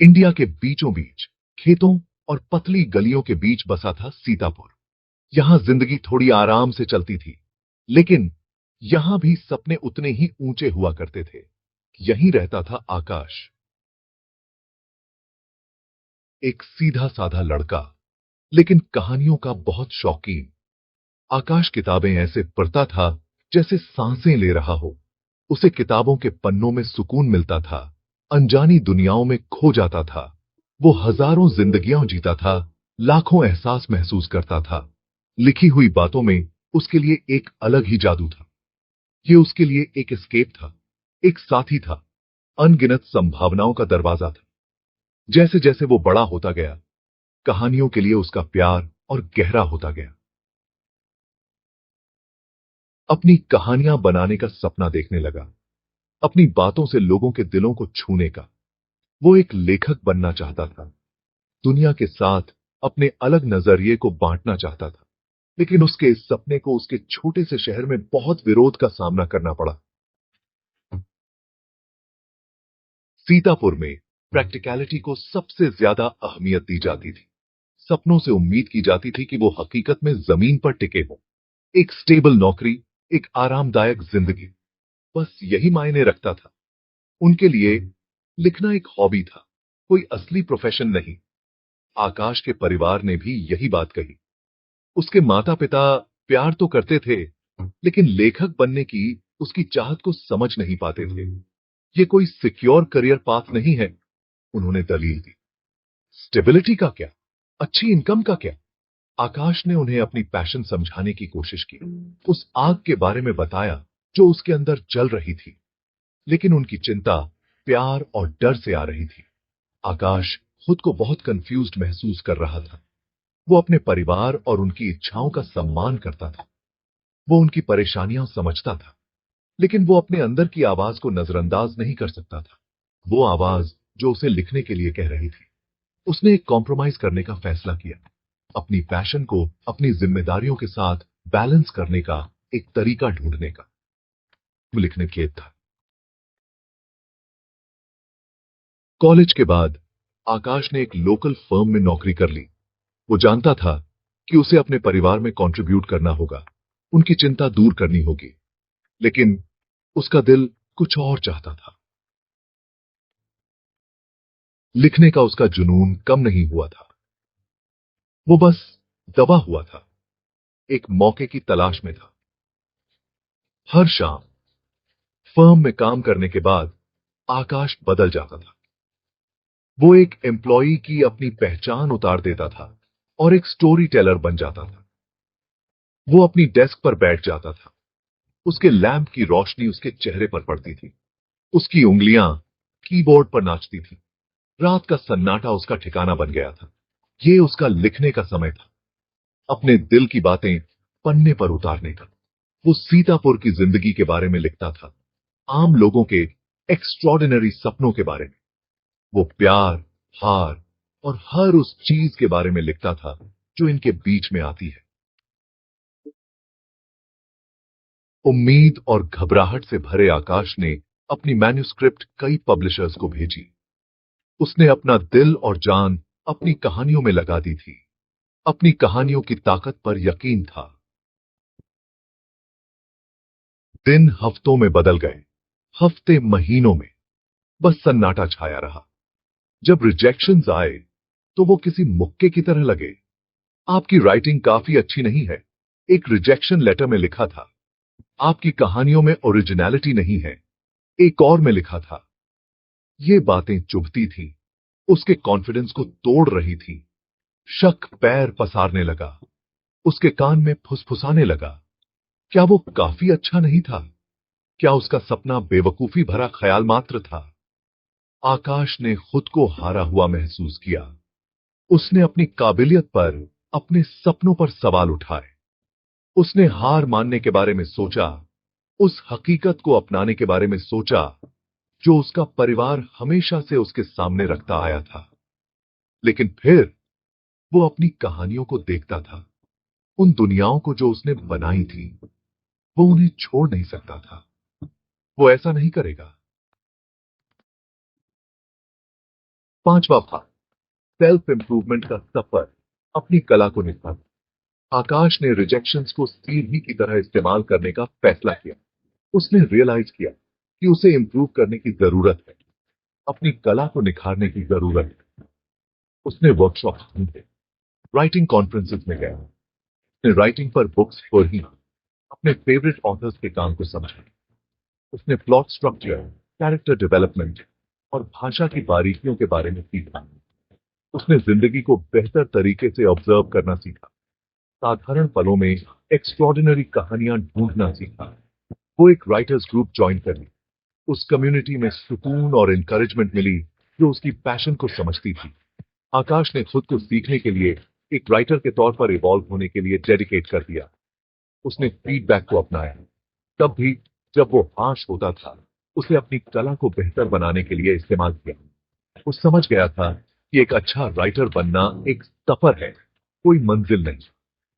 India के बीचों बीच खेतों और पतली गलियों के बीच बसा था सीतापुर। यहां जिंदगी थोड़ी आराम से चलती थी, लेकिन यहां भी सपने उतने ही ऊंचे हुआ करते थे। यहीं रहता था आकाश, एक सीधा साधा लड़का, लेकिन कहानियों का बहुत शौकीन। आकाश किताबें ऐसे पढ़ता था जैसे सांसें ले रहा हो। उसे किताबों के पन्नों में सुकून मिलता था, अनजानी दुनियाओं में खो जाता था। वो हजारों जिंदगियां जीता था, लाखों एहसास महसूस करता था। लिखी हुई बातों में उसके लिए एक अलग ही जादू था। ये उसके लिए एक एस्केप था, एक साथी था, अनगिनत संभावनाओं का दरवाजा था। जैसे जैसे वो बड़ा होता गया, कहानियों के लिए उसका प्यार और गहरा होता गया। अपनी कहानियां बनाने का सपना देखने लगा, अपनी बातों से लोगों के दिलों को छूने का। वो एक लेखक बनना चाहता था, दुनिया के साथ अपने अलग नजरिए को बांटना चाहता था। लेकिन उसके इस सपने को उसके छोटे से शहर में बहुत विरोध का सामना करना पड़ा। सीतापुर में प्रैक्टिकलिटी को सबसे ज्यादा अहमियत दी जाती थी। सपनों से उम्मीद की जाती थी कि वो हकीकत में जमीन पर टिके हों। एक स्टेबल नौकरी, एक आरामदायक जिंदगी, बस यही मायने रखता था। उनके लिए लिखना एक हॉबी था, कोई असली प्रोफेशन नहीं। आकाश के परिवार ने भी यही बात कही। उसके माता पिता प्यार तो करते थे, लेकिन लेखक बनने की उसकी चाहत को समझ नहीं पाते थे। ये कोई सिक्योर करियर पाथ नहीं है, उन्होंने दलील दी। स्टेबिलिटी का क्या, अच्छी इनकम का क्या? आकाश ने उन्हें अपनी पैशन समझाने की कोशिश की, उस आग के बारे में बताया जो उसके अंदर जल रही थी। लेकिन उनकी चिंता प्यार और डर से आ रही थी। आकाश खुद को बहुत कंफ्यूज्ड महसूस कर रहा था। वो अपने परिवार और उनकी इच्छाओं का सम्मान करता था, वो उनकी परेशानियां समझता था, लेकिन वो अपने अंदर की आवाज को नजरअंदाज नहीं कर सकता था। वो आवाज जो उसे लिखने के लिए कह रही थी। उसने एक कॉम्प्रोमाइज करने का फैसला किया, अपनी पैशन को अपनी जिम्मेदारियों के साथ बैलेंस करने का एक तरीका ढूंढने का। वो लिखने खेत था। कॉलेज के बाद आकाश ने एक लोकल फर्म में नौकरी कर ली। वो जानता था कि उसे अपने परिवार में कंट्रीब्यूट करना होगा, उनकी चिंता दूर करनी होगी। लेकिन उसका दिल कुछ और चाहता था। लिखने का उसका जुनून कम नहीं हुआ था, वो बस दबा हुआ था, एक मौके की तलाश में था। हर शाम फर्म में काम करने के बाद आकाश बदल जाता था। वो एक एम्प्लॉई की अपनी पहचान उतार देता था और एक स्टोरी टेलर बन जाता था। वो अपनी डेस्क पर बैठ जाता था, उसके लैंप की रोशनी उसके चेहरे पर पड़ती थी, उसकी उंगलियां कीबोर्ड पर नाचती थी। रात का सन्नाटा उसका ठिकाना बन गया था। ये उसका लिखने का समय था, अपने दिल की बातें पन्ने पर उतारने का। वो सीतापुर की जिंदगी के बारे में लिखता था, आम लोगों के एक्स्ट्रॉर्डिनरी सपनों के बारे में। वो प्यार, हार और हर उस चीज के बारे में लिखता था जो इनके बीच में आती है। उम्मीद और घबराहट से भरे आकाश ने अपनी मैन्युस्क्रिप्ट कई पब्लिशर्स को भेजी। उसने अपना दिल और जान अपनी कहानियों में लगा दी थी। अपनी कहानियों की ताकत पर यकीन था। दिन हफ्तों में बदल गए, हफ्ते महीनों में, बस सन्नाटा छाया रहा। जब रिजेक्शंस आए तो वो किसी मुक्के की तरह लगे। आपकी राइटिंग काफी अच्छी नहीं है, एक रिजेक्शन लेटर में लिखा था। आपकी कहानियों में ओरिजिनलिटी नहीं है, एक और में लिखा था। ये बातें चुभती थी, उसके कॉन्फिडेंस को तोड़ रही थी। शक पैर पसारने लगा, उसके कान में फुसफुसाने लगा। क्या वो काफी अच्छा नहीं था? क्या उसका सपना बेवकूफी भरा ख्याल मात्र था? आकाश ने खुद को हारा हुआ महसूस किया। उसने अपनी काबिलियत पर, अपने सपनों पर सवाल उठाए। उसने हार मानने के बारे में सोचा, उस हकीकत को अपनाने के बारे में सोचा जो उसका परिवार हमेशा से उसके सामने रखता आया था। लेकिन फिर वो अपनी कहानियों को देखता था, उन दुनियाओं को जो उसने बनाई थी। वो उन्हें छोड़ नहीं सकता था। वो ऐसा नहीं करेगा। 5वां भाग, सेल्फ इंप्रूवमेंट का सफर, अपनी कला को निखारना। आकाश ने रिजेक्शंस को सीढ़ी की तरह इस्तेमाल करने का फैसला किया। उसने रियलाइज किया कि उसे इंप्रूव करने की जरूरत है, अपनी कला को निखारने की जरूरत है। उसने वर्कशॉप ढूंढे, राइटिंग कॉन्फ्रेंसेस में गया, उसने राइटिंग पर बुक्स पढ़ी, अपने फेवरेट ऑथर्स के काम को समझा। उसने प्लॉट स्ट्रक्चर, कैरेक्टर डेवलपमेंट और भाषा की बारीकियों के बारे में सीखा। उसने जिंदगी को बेहतर तरीके से ऑब्जर्व करना सीखा, साधारण पलों में एक्स्ट्रॉर्डिनरी कहानियां ढूंढना सीखा। वो एक राइटर्स ग्रुप ज्वाइन कर ली। उस कम्युनिटी में सुकून और एनकरेजमेंट मिली जो उसकी पैशन को समझती थी। आकाश ने खुद को सीखने के लिए, एक राइटर के तौर पर इवॉल्व होने के लिए डेडिकेट कर दिया। उसने फीडबैक को अपनाया, तब भी जब वो हाश होता था, उसे अपनी कला को बेहतर बनाने के लिए इस्तेमाल किया। वो समझ गया था कि एक अच्छा राइटर बनना एक सफर है, कोई मंजिल नहीं,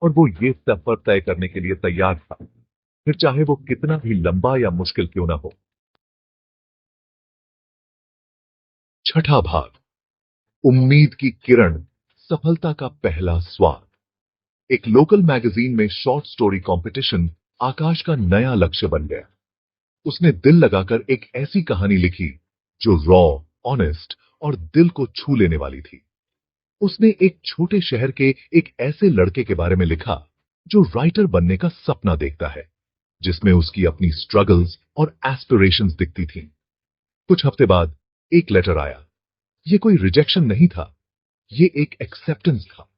और वो ये सफर तय करने के लिए तैयार था, फिर चाहे वो कितना भी लंबा या मुश्किल क्यों ना हो। छठा भाग, उम्मीद की किरण, सफलता का पहला स्वाद। एक लोकल मैगजीन में शॉर्ट स्टोरी कंपटीशन आकाश का नया लक्ष्य बन गया। उसने दिल लगाकर एक ऐसी कहानी लिखी जो रॉ, ऑनेस्ट और दिल को छू लेने वाली थी। उसने एक छोटे शहर के एक ऐसे लड़के के बारे में लिखा जो राइटर बनने का सपना देखता है, जिसमें उसकी अपनी स्ट्रगल्स और एस्पिरेशंस दिखती थीं। कुछ हफ्ते बाद एक लेटर आया। ये कोई रिजेक्शन नहीं था, ये एक एक्सेप्टेंस था।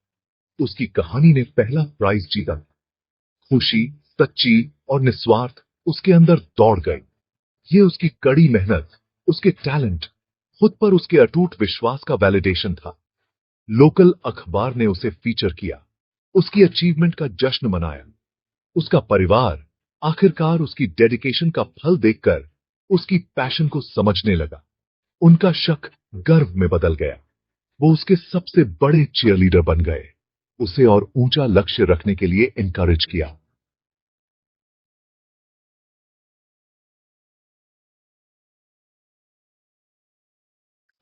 उसकी कहानी ने पहला प्राइज जीता। खुशी, सच्ची और निस्वार्थ उसके अंदर दौड़ गई। ये उसकी कड़ी मेहनत, उसके टैलेंट, खुद पर उसके अटूट विश्वास का वैलिडेशन था। लोकल अखबार ने उसे फीचर किया, उसकी अचीवमेंट का जश्न मनाया। उसका परिवार आखिरकार उसकी डेडिकेशन का फल देखकर उसकी पैशन को समझने लगा। उनका शक गर्व में बदल गया। वो उसके सबसे बड़े चीयरलीडर बन गए, उसे और ऊंचा लक्ष्य रखने के लिए एनकरेज किया।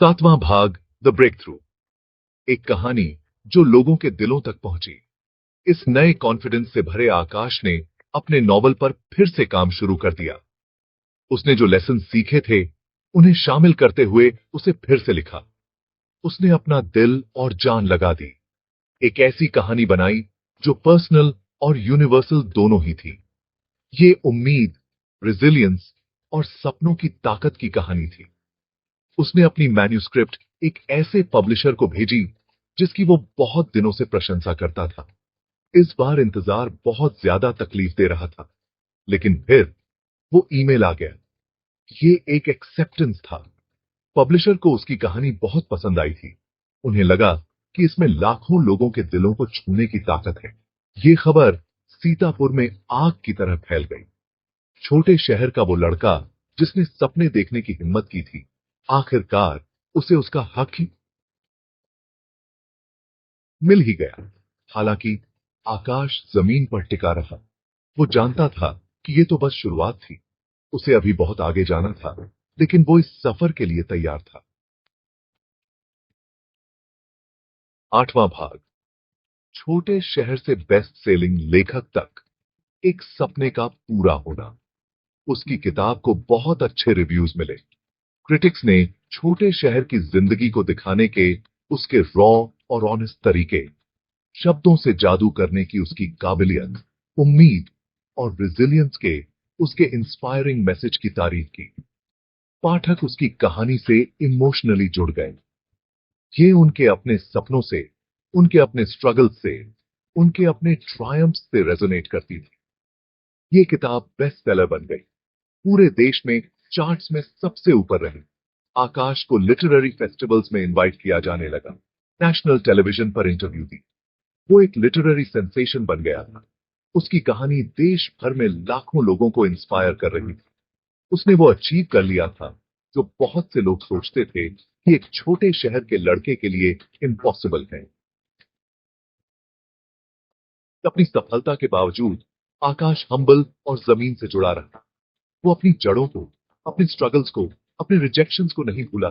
7वां भाग, द ब्रेक थ्रू, एक कहानी जो लोगों के दिलों तक पहुंची। इस नए कॉन्फिडेंस से भरे आकाश ने अपने नॉवल पर फिर से काम शुरू कर दिया। उसने जो लेसन सीखे थे, उन्हें शामिल करते हुए उसे फिर से लिखा। उसने अपना दिल और जान लगा दी। एक ऐसी कहानी बनाई जो पर्सनल और यूनिवर्सल दोनों ही थी। ये उम्मीद, रेजिलियंस और सपनों की ताकत की कहानी थी। उसने अपनी मैन्यूस्क्रिप्ट एक ऐसे पब्लिशर को भेजी जिसकी वो बहुत दिनों से प्रशंसा करता था। इस बार इंतजार बहुत ज्यादा तकलीफ दे रहा था, लेकिन फिर वो ईमेल आ गया। ये एक एक्सेप्टेंस था। पब्लिशर को उसकी कहानी बहुत पसंद आई थी। उन्हें लगा कि इसमें लाखों लोगों के दिलों को छूने की ताकत है। ये खबर सीतापुर में आग की तरह फैल गई। छोटे शहर का वो लड़का जिसने सपने देखने की हिम्मत की थी, आखिरकार उसे उसका हक ही मिल ही गया। हालांकि आकाश जमीन पर टिका रहा। वो जानता था कि ये तो बस शुरुआत थी, उसे अभी बहुत आगे जाना था, लेकिन वो इस सफर के लिए तैयार था। 8वां भाग, छोटे शहर से बेस्ट सेलिंग लेखक तक, एक सपने का पूरा होना। उसकी किताब को बहुत अच्छे रिव्यूज मिले। क्रिटिक्स ने छोटे शहर की जिंदगी को दिखाने के उसके रॉ और ऑनेस्ट तरीके, शब्दों से जादू करने की उसकी काबिलियत, उम्मीद और रेजिलियंस के उसके इंस्पायरिंग मैसेज की तारीफ की। पाठक उसकी कहानी से इमोशनली जुड़ गए। ये उनके अपने सपनों से, उनके अपने स्ट्रगल से, उनके अपने ट्रायम्फ से रेजोनेट करती थी। ये किताब बेस्ट सेलर बन गई, पूरे देश में चार्ट्स में सबसे ऊपर रही। आकाश को लिटरेरी फेस्टिवल्स में इनवाइट किया जाने लगा, नेशनल टेलीविजन पर इंटरव्यू दी। वो एक लिटरेरी सेंसेशन बन गया था। उसकी कहानी देश भर में लाखों लोगों को इंस्पायर कर रही थी। उसने वो अचीव कर लिया था जो बहुत से लोग सोचते थे कि एक छोटे शहर के लड़के के लिए इम्पॉसिबल है। अपनी सफलता के बावजूद आकाश हम्बल और जमीन से जुड़ा रहा। वो अपनी जड़ों को, अपने स्ट्रगल्स को, अपने रिजेक्शंस को नहीं भूला।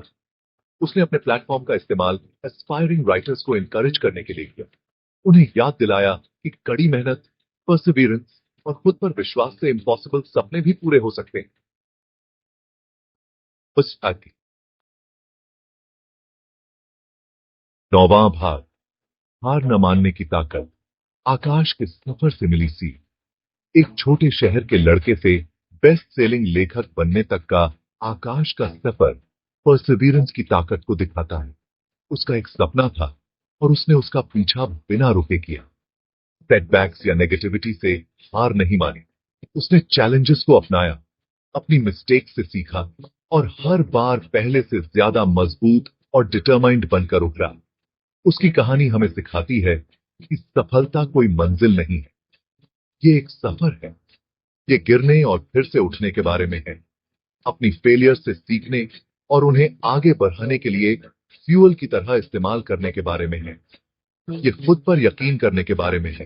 उसने अपने प्लेटफॉर्म का इस्तेमाल एस्पायरिंग राइटर्स को एनकरेज करने के लिए किया। उन्हें याद दिलाया कि कड़ी मेहनत, परसिवियरेंस और खुद पर विश्वास से इम्पॉसिबल सपने भी पूरे हो सकते हैं। उस आदि 9वां भाग, हार न मानने की ताकत। आकाश के सफर से मिली सीख। एक छोटे शहर के लड़के से बेस्ट सेलिंग लेखक बनने तक का आकाश का सफर परसिवियरेंस की ताकत को दिखाता है। उसका एक सपना था और उसने उसका पीछा बिना रुके किया। सेटबैक्स या नेगेटिविटी से हार नहीं मानी। उसने चैलेंजेस को अपनाया, अपनी मिस्टेक से सीखा और हर बार पहले से ज्यादा मजबूत और डिटरमाइंड बनकर उभरा। उसकी कहानी हमें सिखाती है कि सफलता कोई मंजिल नहीं है, ये एक सफर है। ये गिरने और फिर से उठने के बारे में है, अपनी फेलियर से सीखने और उन्हें आगे बढ़ाने के लिए फ्यूल की तरह इस्तेमाल करने के बारे में है। ये खुद पर यकीन करने के बारे में है,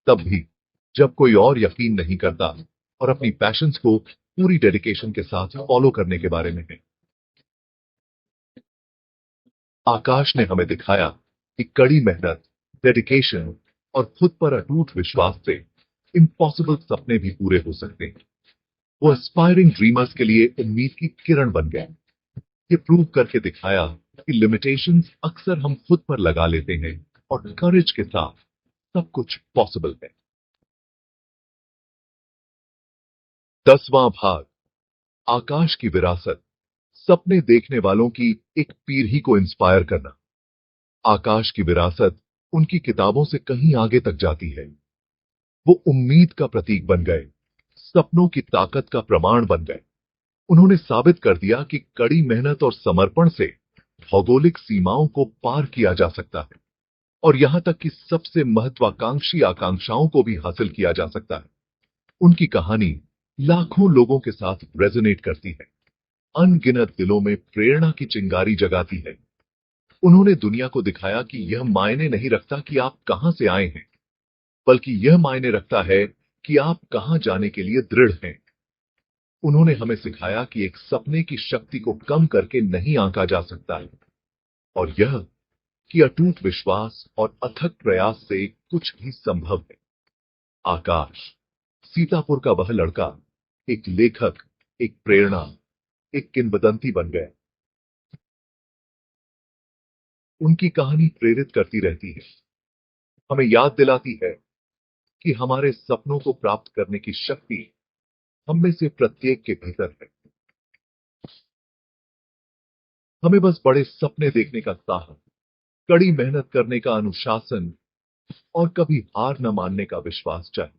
तब भी जब कोई और यकीन नहीं करता, और अपनी पैशंस को पूरी डेडिकेशन के साथ फॉलो करने के बारे में है। आकाश ने हमें दिखाया कि कड़ी मेहनत, डेडिकेशन और खुद पर अटूट विश्वास से इम्पॉसिबल सपने भी पूरे हो सकते हैं। वो एस्पायरिंग ड्रीमर्स के लिए उम्मीद की किरण बन गए। ये प्रूव करके दिखाया कि लिमिटेशंस अक्सर हम खुद पर लगा लेते हैं और करेज के साथ सब कुछ पॉसिबल है। 10वां भाग, आकाश की विरासत। सपने देखने वालों की एक पीढ़ी को इंस्पायर करना। आकाश की विरासत उनकी किताबों से कहीं आगे तक जाती है। वो उम्मीद का प्रतीक बन गए, सपनों की ताकत का प्रमाण बन गए। उन्होंने साबित कर दिया कि कड़ी मेहनत और समर्पण से भौगोलिक सीमाओं को पार किया जा सकता है, और यहां तक कि सबसे महत्वाकांक्षी आकांक्षाओं को भी हासिल किया जा सकता है। उनकी कहानी लाखों लोगों के साथ रेजोनेट करती है, अनगिनत दिलों में प्रेरणा की चिंगारी जगाती है। उन्होंने दुनिया को दिखाया कि यह मायने नहीं रखता कि आप कहां से आए हैं, बल्कि यह मायने रखता है कि आप कहां जाने के लिए दृढ़ हैं। उन्होंने हमें सिखाया कि एक सपने की शक्ति को कम करके नहीं आंका जा सकता है, और यह कि अटूट विश्वास और अथक प्रयास से कुछ भी संभव है। आकाश, सीतापुर का वह लड़का, एक लेखक, एक प्रेरणा, एक किंवदंती बन गया। उनकी कहानी प्रेरित करती रहती है, हमें याद दिलाती है कि हमारे सपनों को प्राप्त करने की शक्ति हम में से प्रत्येक के भीतर है। हमें बस बड़े सपने देखने का साहस, कड़ी मेहनत करने का अनुशासन और कभी हार न मानने का विश्वास चाहिए।